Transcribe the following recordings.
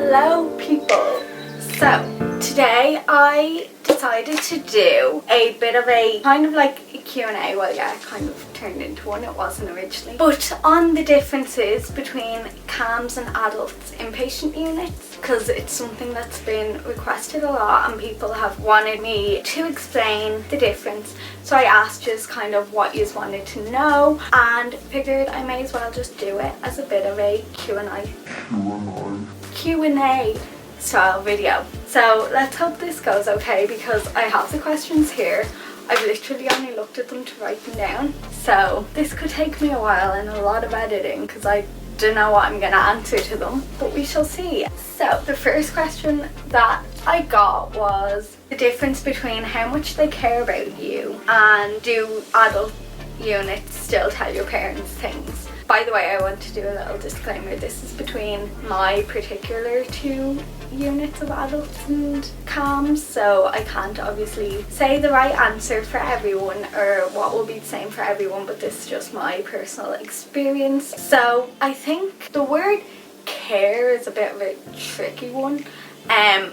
Hello people! So today I decided to do a bit of a kind of like a Q&A. Well, yeah, it kind of turned into one, it wasn't originally, but on the differences between CAMHS and adults inpatient units, because it's something that's been requested a lot and people have wanted me to explain the difference. So I asked just kind of what you wanted to know and figured I may as well just do it as a bit of a Q&A style video. So let's hope this goes okay, because I have the questions here. I've literally only looked at them to write them down, so this could take me a while and a lot of editing because I don't know what I'm going to answer to them, but we shall see. So the first question that I got was the difference between how much they care about you and do adult units still tell your parents things. By the way, I want to do a little disclaimer. This is between my particular two units of adults and CAMHS, so I can't obviously say the right answer for everyone or what will be the same for everyone, but this is just my personal experience. So I think the word care is a bit of a tricky one,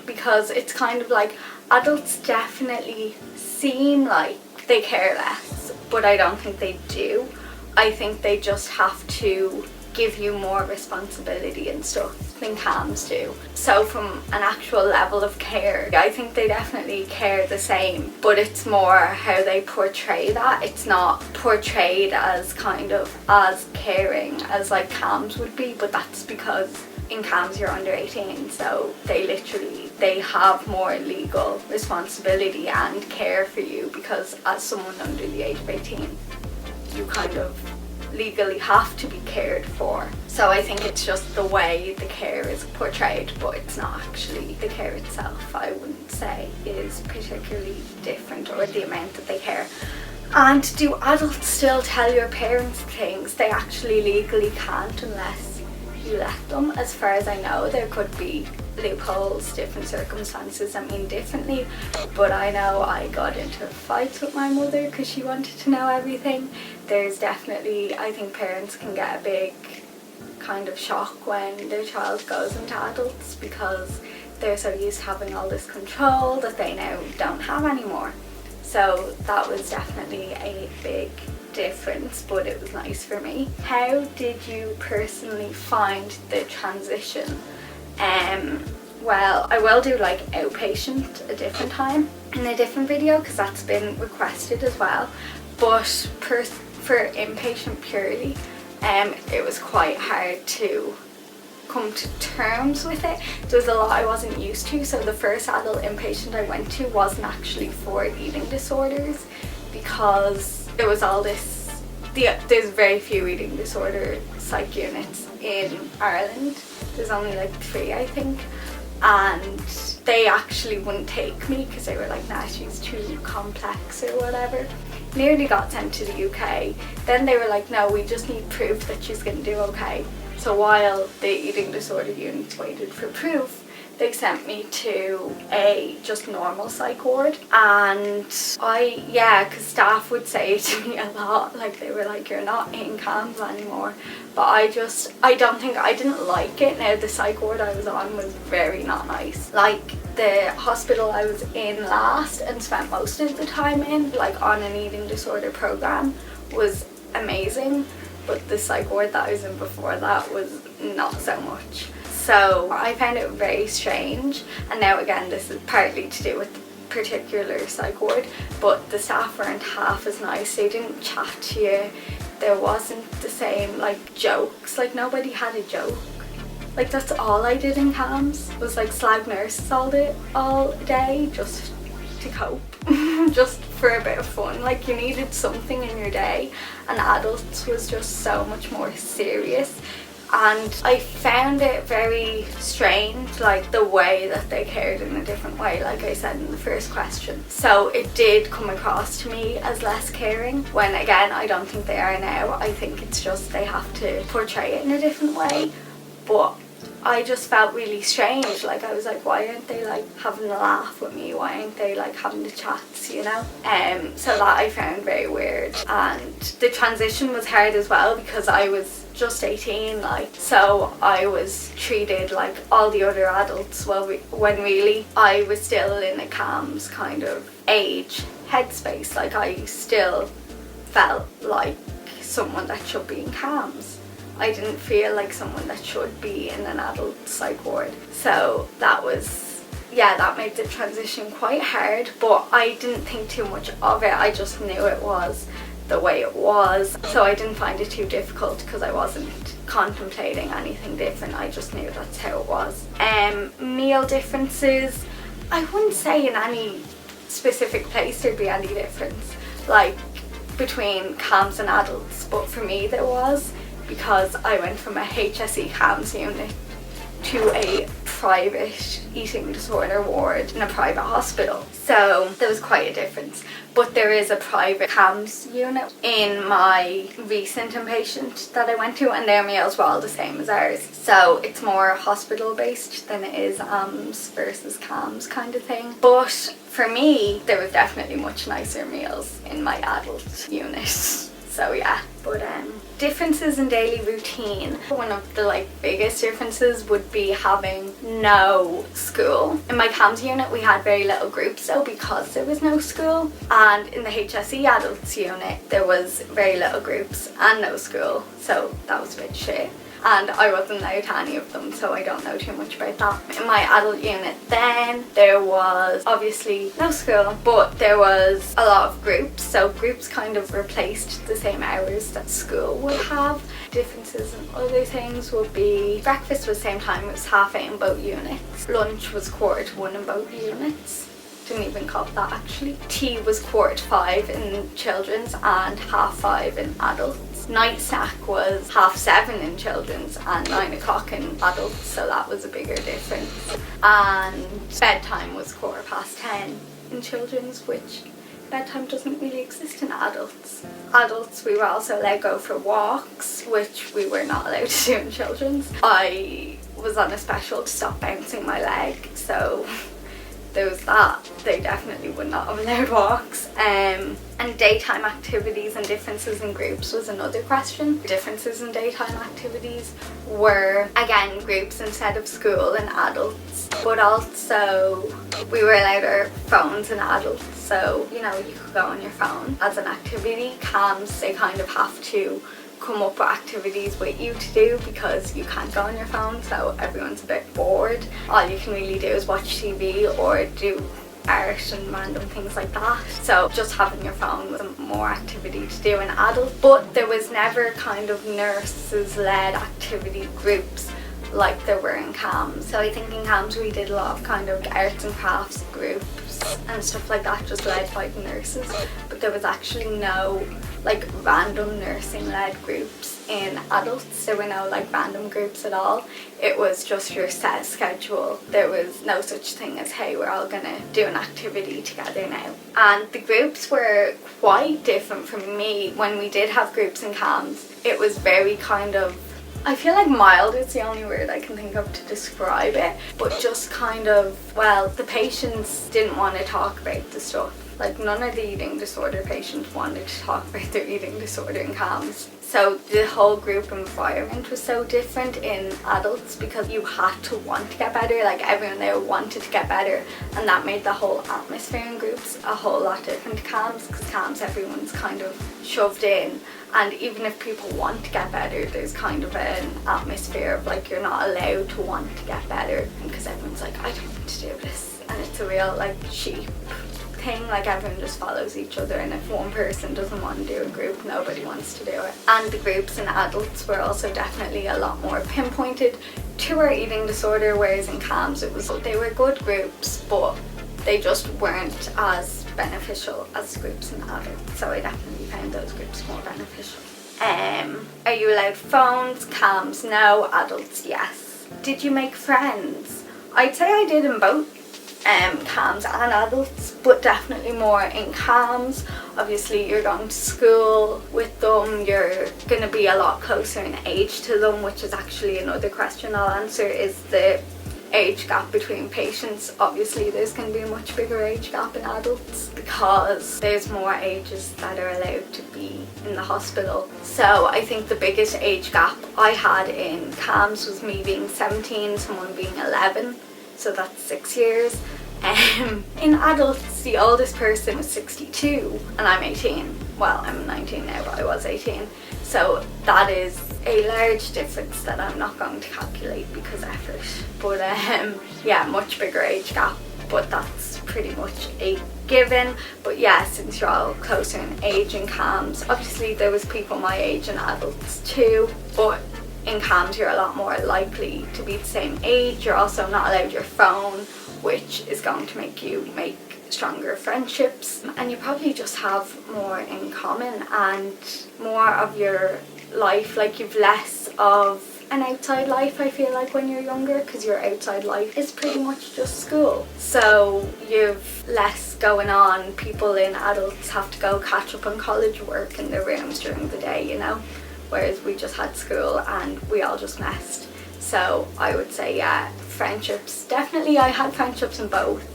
because it's kind of like adults definitely seem like they care less, but I don't think they do. I think they just have to give you more responsibility and stuff than CAMHS do. So from an actual level of care, I think they definitely care the same, but it's more how they portray that. It's not portrayed as kind of as caring as like CAMHS would be, but that's because in CAMHS you're under 18, so they have more legal responsibility and care for you, because as someone under the age of 18 you kind of legally have to be cared for. So I think it's just the way the care is portrayed, but it's not actually the care itself. I wouldn't say is particularly different, or the amount that they care. And do adults still tell your parents things? They actually legally can't unless you let them. As far as I know, there could be loopholes, different circumstances that mean differently, but I know I got into fights with my mother because she wanted to know everything. There's definitely, I think parents can get a big kind of shock when their child goes into adults, because they're so used to having all this control that they now don't have anymore. So that was definitely a big difference, but it was nice for me. How did you personally find the transition? Well, I will do like outpatient a different time in a different video, because that's been requested as well, but for inpatient purely, it was quite hard to come to terms with it. There was a lot I wasn't used to. So the first adult inpatient I went to wasn't actually for eating disorders, because there was all this, there's very few eating disorder psych units in Ireland. There's only like 3, I think, and they actually wouldn't take me because they were like, nah, she's too complex or whatever. Nearly got sent to the UK. Then they were like, no, we just need proof that she's going to do okay. So while the eating disorder units waited for proof, they sent me to a just normal psych ward. And because staff would say to me a lot, like they were like, you're not in CAMHS anymore. But I didn't like it. Now the psych ward I was on was very not nice. Like the hospital I was in last and spent most of the time in, like on an eating disorder program, was amazing. But the psych ward that I was in before that was not so much. So I found it very strange, and now again this is partly to do with the particular psych ward, but the staff weren't half as nice. They didn't chat to you. There wasn't the same like jokes, like nobody had a joke. Like that's all I did in CAMHS was like slag nurses all day just to cope. Just for a bit of fun. Like you needed something in your day, and adults was just so much more serious. And I found it very strange, like the way that they cared in a different way, like I said in the first question. So it did come across to me as less caring, when again I don't think they are now. I think it's just they have to portray it in a different way. But I just felt really strange. Like I was like, why aren't they like having a laugh with me? Why aren't they like having the chats, you know? So that I found very weird. And the transition was hard as well, because I was just 18, like, so I was treated like all the other adults, when really I was still in a CAMHS kind of age headspace. Like, I still felt like someone that should be in CAMHS. I didn't feel like someone that should be in an adult psych ward. So that was, yeah, that made the transition quite hard, but I didn't think too much of it. I just knew it was the way it was, so I didn't find it too difficult because I wasn't contemplating anything different. I just knew that's how it was. Meal differences, I wouldn't say in any specific place there'd be any difference, like between CAMHS and adults, but for me there was, because I went from a HSE CAMHS unit to a private eating disorder ward in a private hospital. So there was quite a difference. But there is a private CAMHS unit in my recent inpatient that I went to, and their meals were all the same as ours. So it's more hospital based than it is AMS versus CAMHS kind of thing. But for me, there was definitely much nicer meals in my adult unit. So yeah, but differences in daily routine. One of the biggest differences would be having no school. In my CAMHS unit we had very little groups though, because there was no school, and in the HSE adults unit there was very little groups and no school, so that was a bit shit. And I wasn't allowed to any of them, so I don't know too much about that. In my adult unit then, there was obviously no school, but there was a lot of groups, so groups kind of replaced the same hours that school would have. Differences in other things would be breakfast was the same time, it was 8:30 in both units. Lunch was 1:45 in both units. Didn't even cop that actually. Tea was 4:45 in children's and 5:30 in adults. Night snack was 7:30 in children's and 9 o'clock in adults, so that was a bigger difference. And bedtime was 10:15 in children's, which bedtime doesn't really exist in adults. Adults, we were also allowed to go for walks, which we were not allowed to do in children's. I was on a special to stop bouncing my leg, so there was that. They definitely would not have allowed walks. And daytime activities and differences in groups was another question. Differences in daytime activities were, again, groups instead of school and adults, but also we were allowed our phones in adults, so you could go on your phone as an activity. CAMHS, they kind of have to come up with activities with you to do because you can't go on your phone, so everyone's a bit bored. All you can really do is watch TV or do art and random things like that, so just having your phone was more activity to do in adult. But there was never kind of nurses led activity groups like there were in CAMHS. So I think in CAMHS we did a lot of kind of arts and crafts groups and stuff like that, just led by the nurses, but there was actually no random nursing led groups in adults. There were no random groups at all. It was just your set schedule. There was no such thing as, hey, we're all gonna do an activity together now. And the groups were quite different from me. When we did have groups in CAMHS, it was very kind of, I feel like mild is the only word I can think of to describe it, but just kind of, well, the patients didn't want to talk about the stuff. None of the eating disorder patients wanted to talk about their eating disorder in CAMHS. So the whole group environment was so different in adults because you had to want to get better. Everyone there wanted to get better, and that made the whole atmosphere in groups a whole lot different to CAMHS, because CAMHS everyone's kind of shoved in, and even if people want to get better, there's kind of an atmosphere of you're not allowed to want to get better, because everyone's like, I don't want to do this, and it's a real sheep thing. Everyone just follows each other, and if one person doesn't want to do a group, nobody wants to do it. And the groups in adults were also definitely a lot more pinpointed to our eating disorder, whereas in CAMHS they were good groups, but they just weren't as beneficial as groups in adults. So I definitely found those groups more beneficial. Are you allowed phones? CAMHS no, adults yes. Did you make friends? I'd say I did in both CAMHS and adults, but definitely more in CAMHS. Obviously you're going to school with them, you're going to be a lot closer in age to them, which is actually another question I'll answer, is the age gap between patients, obviously there's going to be a much bigger age gap in adults because there's more ages that are allowed to be in the hospital. So I think the biggest age gap I had in CAMHS was me being 17, someone being 11, so that's 6 years. In adults, the oldest person was 62 and I'm 18. Well, I'm 19 now, but I was 18. So that is a large difference that I'm not going to calculate because effort. But yeah, much bigger age gap, but that's pretty much a given. But yeah, since you're all closer in age in CAMHS, obviously there was people my age and adults too, but in CAMHS you're a lot more likely to be the same age. You're also not allowed your phone, which is going to make you make stronger friendships, and you probably just have more in common and more of your life, like you've less of an outside life, I feel like, when you're younger, because your outside life is pretty much just school. So you've less going on. People in adults have to go catch up on college work in their rooms during the day, you know, whereas we just had school and we all just messed. So I would say, yeah, friendships, definitely I had friendships in both,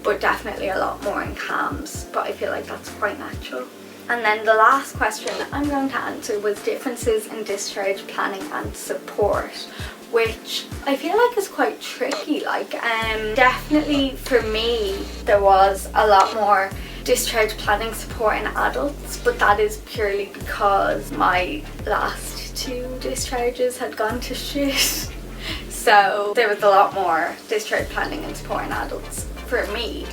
but definitely a lot more in CAMHS, but I feel like that's quite natural. And then the last question I'm going to answer was differences in discharge planning and support, which I feel like is quite tricky. Like definitely for me there was a lot more discharge planning support in adults, but that is purely because my last 2 discharges had gone to shit. So there was a lot more discharge planning and support in adults for me,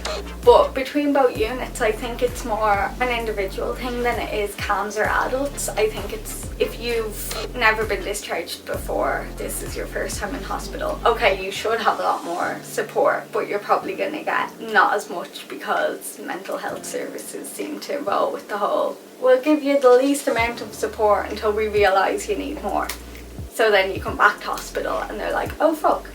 but between both units I think it's more an individual thing than it is CAMHS or adults. I think it's, if you've never been discharged before, this is your first time in hospital, okay, you should have a lot more support, but you're probably going to get not as much because mental health services seem to roll with the whole, we'll give you the least amount of support until we realise you need more. So then you come back to hospital and they're like, oh fuck,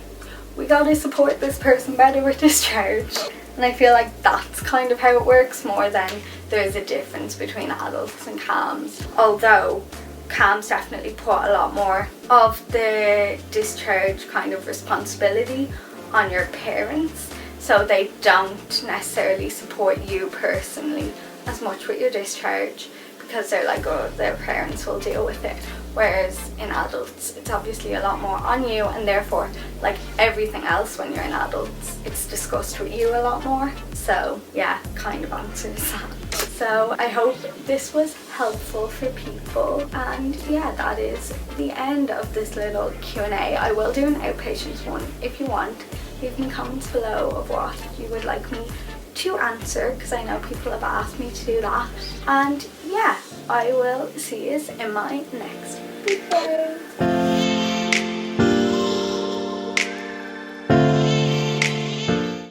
we gotta support this person better with discharge. And I feel like that's kind of how it works, more than there's a difference between adults and CAMHS. Although CAMHS definitely put a lot more of the discharge kind of responsibility on your parents, so they don't necessarily support you personally as much with your discharge because they're like, oh, their parents will deal with it. Whereas in adults it's obviously a lot more on you, and therefore like everything else when you're in adults it's discussed with you a lot more. So yeah, kind of answers that. So I hope this was helpful for people, and yeah, that is the end of this little Q&A. I will do an outpatient one if you want. Leave in comments below of what you would like me to answer, because I know people have asked me to do that. And yeah, I will see you in my next video.